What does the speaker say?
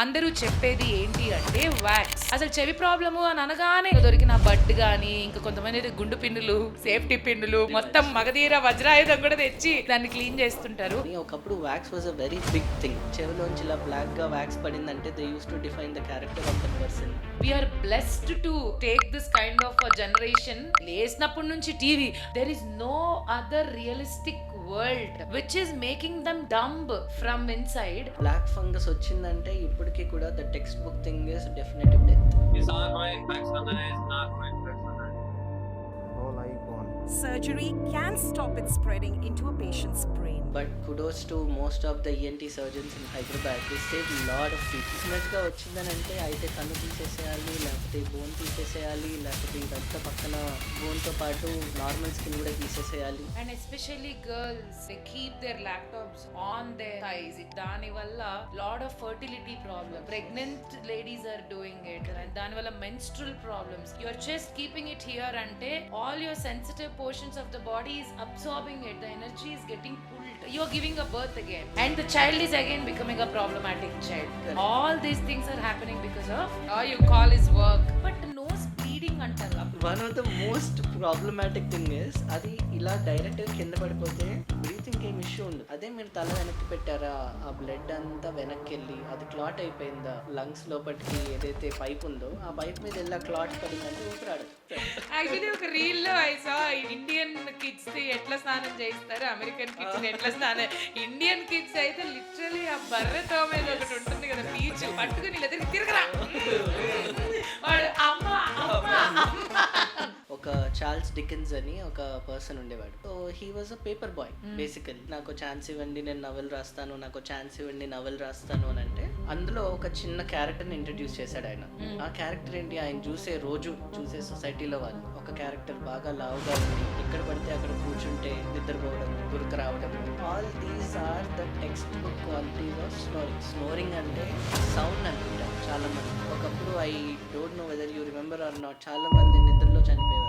అందరూ చెప్పేది ఏంటి అంటే వ్యాక్స్. అసలు చెవి ప్రాబ్లము అని అనగానే దొరికిన బడ్ గానీ, ఇంకా కొంతమంది అయితే గుండు పిన్నులు, సేఫ్టీ పిన్నులు, మొత్తం మగధీర వజ్రాయుధం కూడా తెచ్చి దాన్ని క్లీన్ చేస్తుంటారు. ఒకప్పుడు wax was a very big thing. చెవిలోంచి ఇలా బ్లాక్ గా వ్యాక్స్ పడిందంటే they use to define the character of the person. We are blessed to take this kind of generation. లేసినప్పటి నుంచి TV, there is no other realistic world which is making them dumb from inside. Black fungus వచ్చిందంటే ఇప్పటికీ కూడా the text book thing is definitive death. Surgery can stop it spreading into a patient's brain. But kudos to most of the ENT surgeons in Hyderabad. They saved a lot of people. డెఫినెట్గా వచ్చిందనంటే అయితే కన్ను తీసేసేయాలి, లేకపోతే bone తీసేసేయాలి, లేకపోతే ఇదంతా పక్కన బోన్తో పాటు normal skin కూడా తీసేసేయాలి. And especially girls, they keep their laptops on their thighs. దాని వల్ల lot of fertility problems. Pregnant ladies are doing it. And దాని వల్ల menstrual problems. You're just keeping it here అంటే all your sensitive portions of the body is absorbing it. The energy is getting pulled. You're giving a birth again. And the child is again becoming a problematic child. Correct. All these things are happening because of all you call is work. But nose bleeding అంటారు. One of the most problematic thing is అది ఇలా direct కింద పడిపోతే breathing ఏం issue ఉండదు. అదే మీరు తల వెనక్కి పెట్టారా, ఆ బ్లడ్ అంతా వెనక్కి వెళ్ళి అది క్లాట్ అయిపోయిందా, లంగ్స్ లోపలికి ఏదైతే పైప్ ఉందో ఆ పైప్ మీద వెళ్ళి క్లాట్ పడిందంటే ఊపిరాడదు. యాక్చువల్లీ ఒక రీల్ లో ఐ సా ఇండియన్ కిడ్స్ ఎట్లా స్నానం చేయిస్తారు, అమెరికన్ కిడ్స్ ఎట్లా స్నానం. ఇండియన్ కిడ్స్ అయితే లిటరలీ ఆ బర్రెతో మీద ఒకటి ఉంటుంది కదా పీచు పట్టుకుని ఇలా తిరగరా వాడు అమ్మ అమ్మ అమ్మ. ఒక చార్ల్స్ డికెన్స్ అని ఒక పర్సన్ ఉండేవాడు. So he was a paper boy basically. నాకు ఛాన్స్ ఇవ్వండి నేను నవల్ రాస్తాను, నాకు ఛాన్స్ ఇవ్వండి నవల్ రాస్తాను అని అంటే అందులో ఒక చిన్న క్యారెక్టర్ని ఇంట్రడ్యూస్ చేశాడు ఆయన. ఆ క్యారెక్టర్ ఏంటి, ఆయన చూసే సొసైటీలో వాళ్ళు ఒక క్యారెక్టర్ బాగా లావుగా ఉంది, ఎక్కడ పడితే అక్కడ కూర్చుంటే నిద్రపోవడం, గురక రావడం. All these are the text book qualities of snoring. Snoring అంటే సౌండ్ అనుకుంటారు చాలా మంది. ఒకప్పుడు I don't know whether you remember or not, చాలా మంది నిద్రలో చనిపోయారు.